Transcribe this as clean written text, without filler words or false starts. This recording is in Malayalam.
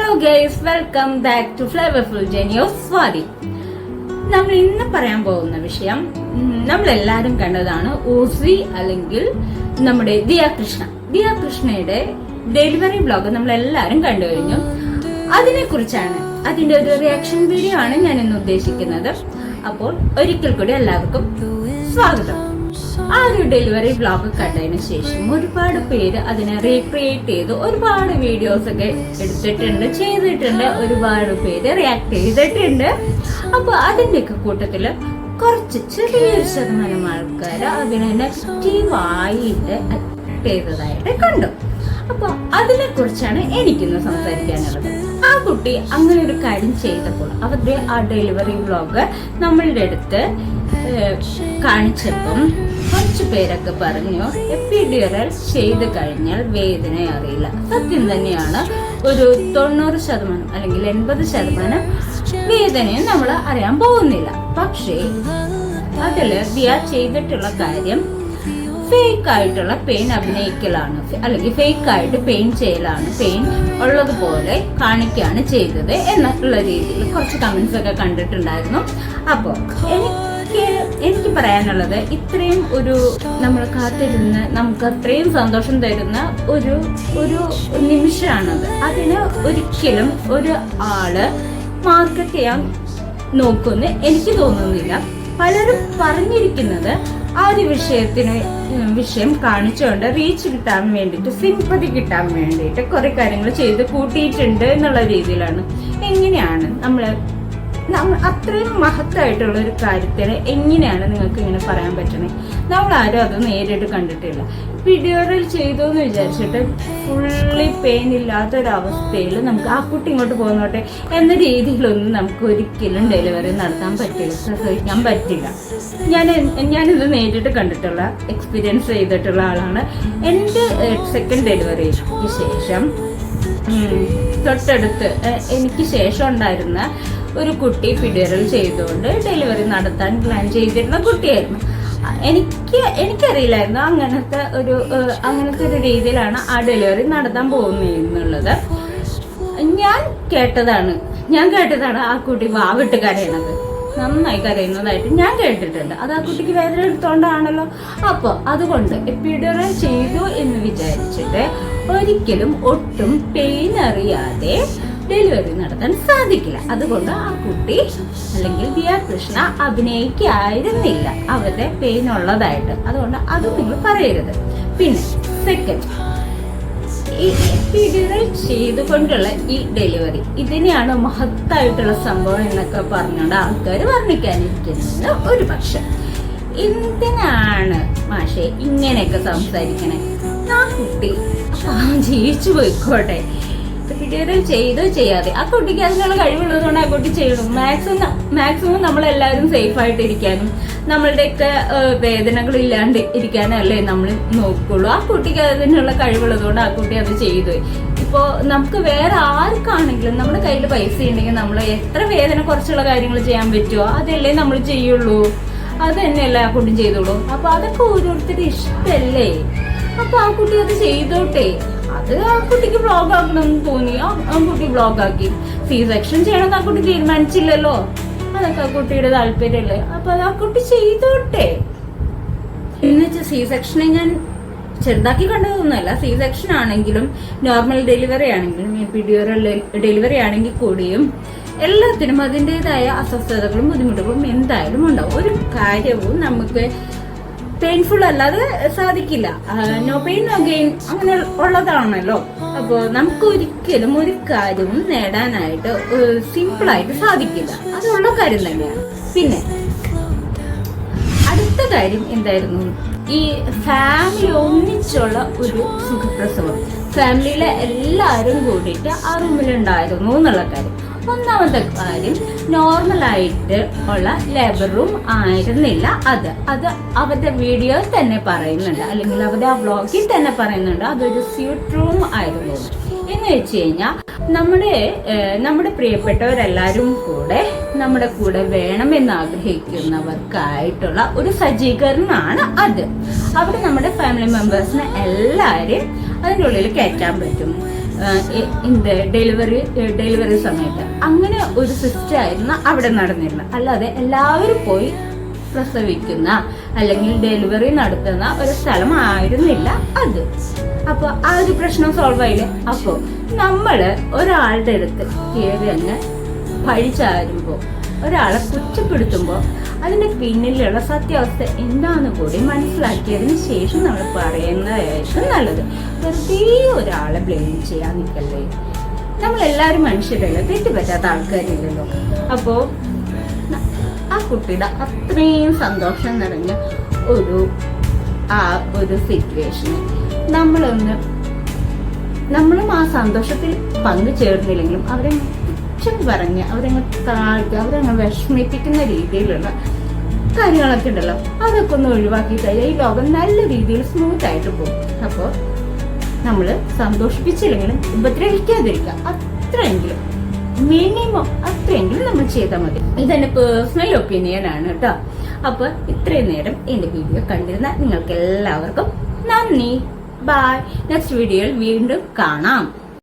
Hello guys, welcome back to flavourful journey of Swathi. നമ്മൾ ഇന്ന് പറയാൻ പോകുന്ന വിഷയം നമ്മളെല്ലാരും കണ്ടതാണ്. ഊർസി അല്ലെങ്കിൽ നമ്മുടെ ദിയാകൃഷ്ണയുടെ ഡെലിവറി ബ്ലോഗ് നമ്മളെല്ലാരും കണ്ടു കഴിഞ്ഞു. അതിനെ കുറിച്ചാണ്, അതിന്റെ ഒരു റിയാക്ഷൻ വീഡിയോ ആണ് ഞാൻ ഇന്ന് ഉദ്ദേശിക്കുന്നത്. അപ്പോൾ ഒരിക്കൽ കൂടി എല്ലാവർക്കും സ്വാഗതം. ആ ഒരു ഡെലിവറി വ്ലോഗ് കണ്ടതിന് ശേഷം ഒരുപാട് പേര് അതിനെ റീക്രിയേറ്റ് ചെയ്ത് ഒരുപാട് വീഡിയോസ് ഒക്കെ ചെയ്തിട്ടുണ്ട്. ഒരുപാട് പേര് റിയാക്ട് ചെയ്തിട്ടുണ്ട്. അപ്പൊ അതിന്റെയൊക്കെ കൂട്ടത്തില് കുറച്ച് ചെറിയൊരു ശതമാനം ആൾക്കാർ അതിനെ നെഗറ്റീവായിട്ട് അക്സെപ്റ്റ് ചെയ്തതായിട്ട് കണ്ടു. അപ്പൊ അതിനെ കുറിച്ചാണ് എനിക്കിന്ന് സംസാരിക്കാനുള്ളത്. ആ കുട്ടി അങ്ങനെ ഒരു കാര്യം ചെയ്തപ്പോൾ അവരുടെ ആ ഡെലിവറി വ്ലോഗ് നമ്മളുടെ അടുത്ത് കാണിച്ചപ്പം കുറച്ചു പേരൊക്കെ പറഞ്ഞു, എപ്പിഡ്യൂറൽ ചെയ്ത് കഴിഞ്ഞാൽ വേദന അറിയില്ല. സത്യം തന്നെയാണ്. ഒരു 90% അല്ലെങ്കിൽ 80% വേദനയും നമ്മൾ അറിയാൻ പോകുന്നില്ല. പക്ഷേ അതില് ദിയ ചെയ്തിട്ടുള്ള കാര്യം ഫേക്ക് ആയിട്ടുള്ള പെയിൻ അഭിനയിക്കലാണ്, അല്ലെങ്കിൽ ഫേക്ക് ആയിട്ട് പെയിൻ ചെയ്യലാണ്, പെയിൻ ഉള്ളതുപോലെ കാണിക്കുകയാണ് ചെയ്തത് എന്നുള്ള രീതിയിൽ കുറച്ച് കമന്റ്സ് ഒക്കെ കണ്ടിട്ടുണ്ടായിരുന്നു. അപ്പോൾ എനിക്ക് പറയാനുള്ളത്, ഇത്രയും ഒരു നമ്മൾ കാത്തിരുന്ന് നമുക്ക് അത്രയും സന്തോഷം തരുന്ന ഒരു നിമിഷമാണത്. അതിന് ഒരിക്കലും ഒരു ആള് മാർക്കറ്റ് ചെയ്യാൻ നോക്കുമെന്ന് എനിക്ക് തോന്നുന്നില്ല. പലരും പറഞ്ഞിരിക്കുന്നത് ആ ഒരു വിഷയം കാണിച്ചുകൊണ്ട് റീച്ച് കിട്ടാൻ വേണ്ടിയിട്ട്, സിമ്പതി കിട്ടാൻ വേണ്ടിയിട്ട് കുറെ കാര്യങ്ങൾ ചെയ്ത് കൂട്ടിയിട്ടുണ്ട് എന്നുള്ള രീതിയിലാണ്. എങ്ങനെയാണ് നമ്മൾ അത്രയും മഹത്തായിട്ടുള്ള ഒരു കാര്യത്തിന് എങ്ങനെയാണ് നിങ്ങൾക്ക് ഇങ്ങനെ പറയാൻ പറ്റണേ? നമ്മൾ ആരും അത് നേരിട്ട് കണ്ടിട്ടില്ല. എപ്പിഡ്യൂറൽ ചെയ്തു എന്ന് വിചാരിച്ചിട്ട് ഫുള്ളി പെയിൻ ഇല്ലാത്തൊരവസ്ഥയിൽ നമുക്ക് ആ കുട്ടി ഇങ്ങോട്ട് പോന്നോട്ടെ എന്ന രീതിയിലൊന്നും നമുക്ക് ഒരിക്കലും ഡെലിവറി നടത്താൻ പറ്റില്ല, പ്രസവിക്കാൻ പറ്റില്ല. ഞാനിത് നേരിട്ട് കണ്ടിട്ടുള്ള, എക്സ്പീരിയൻസ് ചെയ്തിട്ടുള്ള ആളാണ്. എൻ്റെ സെക്കൻഡ് ഡെലിവറിക്ക് ശേഷം തൊട്ടടുത്ത് എനിക്ക് ശേഷം ഉണ്ടായിരുന്ന ഒരു കുട്ടി എപ്പിഡ്യൂറൽ ചെയ്തുകൊണ്ട് ഡെലിവറി നടത്താൻ പ്ലാൻ ചെയ്തിരുന്ന കുട്ടിയായിരുന്നു. എനിക്കറിയില്ലായിരുന്നു അങ്ങനത്തെ ഒരു രീതിയിലാണ് ആ ഡെലിവറി നടത്താൻ പോകുന്നതെന്നുള്ളത്. ഞാൻ കേട്ടതാണ് ആ കുട്ടി വാവിട്ട് കരയണത്, നന്നായി കരയുന്നതായിട്ട് ഞാൻ കേട്ടിട്ടുണ്ട്. അത് ആ കുട്ടിക്ക് വേദന എടുത്തോണ്ടാണല്ലോ. അപ്പോൾ അതുകൊണ്ട് എപ്പിഡ്യൂറൽ ചെയ്തു എന്ന് വിചാരിച്ചിട്ട് ഒരിക്കലും ഒട്ടും പെയിൻ അറിയാതെ ഡെലിവറി നടത്താൻ സാധിക്കില്ല. അതുകൊണ്ട് ആ കുട്ടി അല്ലെങ്കിൽ ദിയാകൃഷ്ണ അഭിനയിക്കായിരുന്നില്ല അവരുടെ പെയിൻ ഉള്ളതായിട്ട്. അതുകൊണ്ട് അത് നിങ്ങൾ പറയരുത്. പിന്നെ സെക്കൻഡ്, ഈ എപ്പിഡ്യൂറൽ ചെയ്തുകൊണ്ടുള്ള ഈ ഡെലിവറി, ഇതിനെയാണ് മഹത്തായിട്ടുള്ള സംഭവം എന്നൊക്കെ പറഞ്ഞുകൊണ്ട് ആൾക്കാർ വർണ്ണിക്കാനിരിക്കുന്നത്. ഒരു പക്ഷെ എന്തിനാണ് മാഷെ ഇങ്ങനെയൊക്കെ സംസാരിക്കണേ? ആ കുട്ടി ജീവിച്ചു പോയിക്കോട്ടെ. എപ്പിഡ്യൂറൽ ചെയ്തോ ചെയ്യാതെ ആ കുട്ടിക്ക് അതിനുള്ള കഴിവുള്ളതുകൊണ്ട് ആ കുട്ടി ചെയ്യണം. മാക്സിമം നമ്മളെല്ലാവരും സേഫ് ആയിട്ട് ഇരിക്കാനും നമ്മളുടെയൊക്കെ വേദനകൾ ഇല്ലാണ്ട് ഇരിക്കാനും അല്ലേ നമ്മൾ നോക്കുള്ളൂ. ആ കുട്ടിക്ക് അതിനുള്ള കഴിവുള്ളതുകൊണ്ട് ആ കുട്ടി അത് ചെയ്തു. ഇപ്പോ നമുക്ക് വേറെ ആർക്കാണെങ്കിലും നമ്മുടെ കയ്യിൽ പൈസ ഉണ്ടെങ്കിൽ നമ്മൾ എത്ര വേദന കുറച്ചുള്ള കാര്യങ്ങൾ ചെയ്യാൻ പറ്റുമോ അതല്ലേ നമ്മൾ ചെയ്യുള്ളൂ. അത് തന്നെയല്ലേ ആ കുട്ടി ചെയ്തോളൂ. അപ്പൊ അതൊക്കെ ഓരോരുത്തരുടെ ഇഷ്ടല്ലേ. അപ്പൊ ആ കുട്ടി അത് ചെയ്തോട്ടെ. അത് ആ കുട്ടിക്ക് ബ്ലോഗ് ആക്കണമെന്ന് തോന്നി, ആ കുട്ടി ബ്ലോഗ് ആക്കി. C-സെക്ഷൻ ചെയ്യണമെന്ന് ആ കുട്ടി തീരുമാനിച്ചില്ലല്ലോ. അതൊക്കെ ആ കുട്ടിയുടെ താല്പര്യമല്ലേ. അപ്പൊ അത് ആ കുട്ടി ചെയ്തോട്ടെ. എന്നുവെച്ചാൽ C-സെക്ഷനെ ഞാൻ ചെറുതാക്കി കണ്ടതൊന്നുമല്ല. C-സെക്ഷൻ ആണെങ്കിലും നോർമൽ ഡെലിവറി ആണെങ്കിലും എപ്പിഡ്യൂറൽ ഡെലിവറി ആണെങ്കിൽ കൂടിയും എല്ലാത്തിനും അതിൻ്റെതായ അസ്വസ്ഥതകളും ബുദ്ധിമുട്ടുകളും എന്തായാലും ഉണ്ടാവും. ഒരു കാര്യവും നമുക്ക് പെയിൻഫുൾ അല്ലാതെ സാധിക്കില്ല. നോ പെയിൻ നോ ഗെയിൻ അങ്ങനെ ഉള്ളതാണല്ലോ. അപ്പൊ നമുക്ക് ഒരിക്കലും ഒരു കാര്യവും നേടാനായിട്ട് സിമ്പിളായിട്ട് സാധിക്കില്ല. അതുള്ള കാര്യം തന്നെയാണ്. പിന്നെ അടുത്ത കാര്യം എന്തായിരുന്നു? ഈ ഫാമിലി ഒന്നിച്ചുള്ള ഒരു സുഖപ്രസവം, ഫാമിലിയിലെ എല്ലാവരും കൂടിയിട്ട് ആ റൂമിലുണ്ടായിരുന്നു എന്നുള്ള കാര്യം. ഒന്നാമത്തെ കാര്യം, നോർമലായിട്ട് ഉള്ള ലേബർ റൂം ആയിരുന്നില്ല. അത് അവരുടെ വീഡിയോ തന്നെ പറയുന്നുണ്ട്, അല്ലെങ്കിൽ അവരുടെ ആ വ്ളോഗിൽ തന്നെ പറയുന്നുണ്ട് അതൊരു സ്യൂട്ട് റൂം ആയിരുന്നു. എന്ന് വെച്ച് കഴിഞ്ഞാൽ നമ്മുടെ പ്രിയപ്പെട്ടവരെല്ലാരും കൂടെ നമ്മുടെ കൂടെ വേണമെന്ന് ആഗ്രഹിക്കുന്നവർക്കായിട്ടുള്ള ഒരു സജ്ജീകരണമാണ് അത്. അവിടെ നമ്മുടെ ഫാമിലി മെമ്പേഴ്സിനെ എല്ലാവരെയും അതിൻ്റെ ഉള്ളിൽ കയറ്റാൻ പറ്റും. ഡെലിവറി സമയത്ത് അങ്ങനെ ഒരു സിസ്റ്റം ആയിരുന്നു അവിടെ നടന്നിരുന്നത്. അല്ലാതെ എല്ലാവരും പോയി പ്രസവിക്കുന്ന അല്ലെങ്കിൽ ഡെലിവറി നടത്തുന്ന ഒരു സ്ഥലമായിരുന്നില്ല അത്. അപ്പൊ ആ ഒരു പ്രശ്നം സോൾവ് ആയില്ലേ. അപ്പൊ നമ്മള് ഒരാളുടെ അടുത്ത് കയറി അങ്ങ് പഴിച്ചാരുമ്പോ, ഒരാളെ കുറ്റപ്പെടുത്തുമ്പോ അതിന്റെ പിന്നിലുള്ള സത്യാവസ്ഥ എന്താന്ന് കൂടി മനസ്സിലാക്കിയതിന് ശേഷം നമ്മൾ പറയുന്നതായിരിക്കും നല്ലത്. വെറുതെ ഒരാളെ ബ്ലെയിം ചെയ്യാൻ നിൽക്കല്ലേ. നമ്മളെല്ലാരും മനുഷ്യരല്ലേ, തെറ്റുപറ്റാത്ത ആൾക്കാരില്ലല്ലോ. അപ്പോ ആ കുട്ടിയുടെ അത്രയും സന്തോഷം നിറഞ്ഞ ഒരു സിറ്റുവേഷന് നമ്മളും ആ സന്തോഷത്തിൽ പങ്കുചേർന്നില്ലെങ്കിലും അവരെ പറഞ്ഞ് അവരങ്ങ് താഴ്ത്തി അവരങ്ങ് വിഷമിപ്പിക്കുന്ന രീതിയിലുള്ള കാര്യങ്ങളൊക്കെ ഉണ്ടല്ലോ, അതൊക്കെ ഒന്ന് ഒഴിവാക്കി കഴിഞ്ഞാൽ ഈ ലോകം നല്ല രീതിയിൽ സ്മൂത്ത് ആയിട്ട് പോകും. അപ്പോൾ നമ്മള് സന്തോഷിപ്പിച്ചില്ലെങ്കിലും ഉപദ്രവിക്കാതിരിക്കുക, അത്രയെങ്കിലും മിനിമം അത്രയെങ്കിലും നമ്മൾ ചെയ്താൽ മതി. ഇതെന്റെ പേഴ്സണൽ ഒപ്പീനിയൻ ആണ് കേട്ടോ. അപ്പൊ ഇത്രയും നേരം എന്റെ വീഡിയോ കണ്ടിരുന്ന നിങ്ങൾക്ക് എല്ലാവർക്കും നന്ദി. ബൈ. നെക്സ്റ്റ് വീഡിയോയിൽ വീണ്ടും കാണാം.